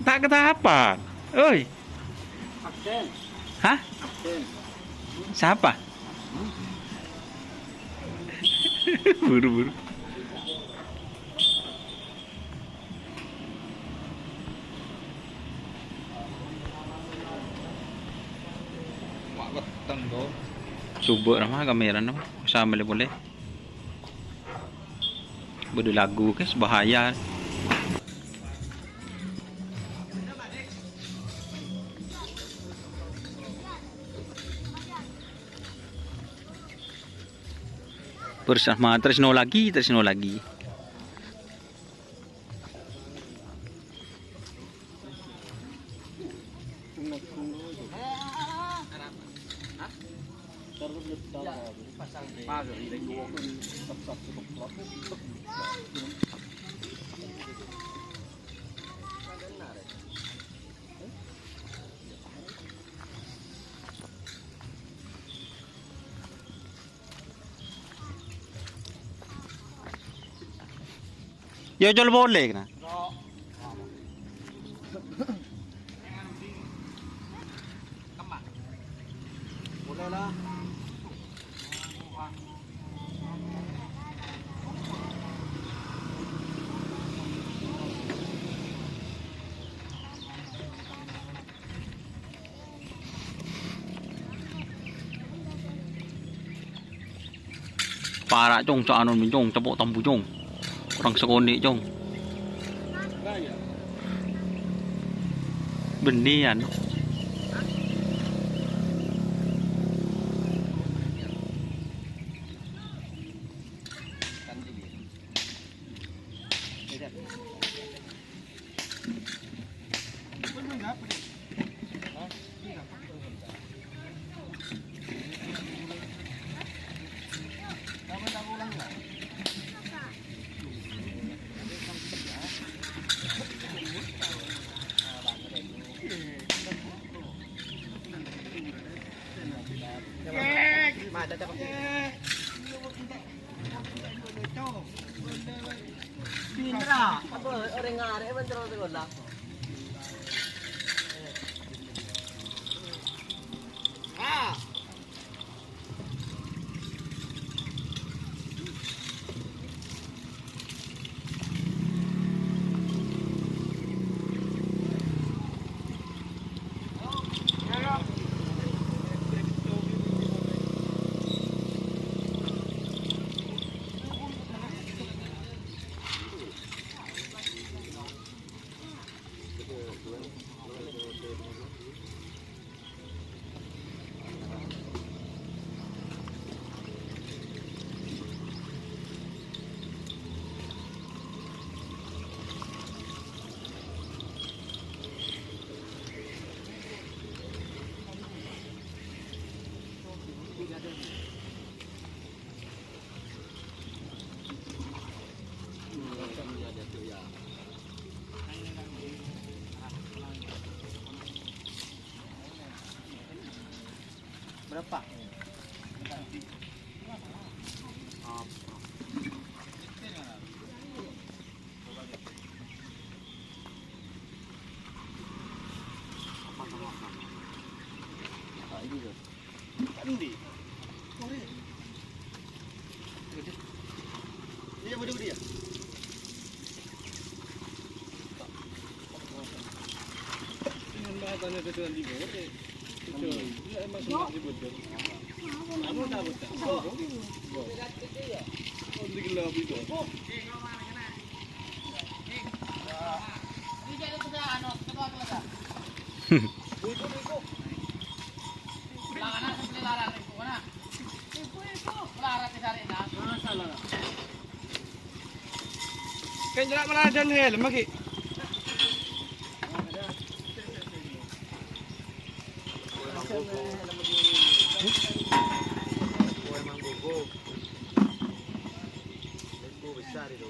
Tak kata apa. Oi. Aksen. Hah? Aksen. Siapa? Buru-buru. Mak weteng do. Coba nama kamera nama. Sama boleh. Berde lagu ke bahaya. Bersama Tresno lagi. Yo jual boleh kena. Boleh lah. Para jong sa anon jong tabok tambu jong. Orang sekoni jong. Benian. Pintra, apa orang ngare man terus sekolah. Ah. Berapa? Tanya ke tuan di bawah. Betul. Dia emang senang dibuat. Kamu tak betul. Oh, di gelap itu. Kan jelas malah ada helm lagi. Emang gogo besar itu.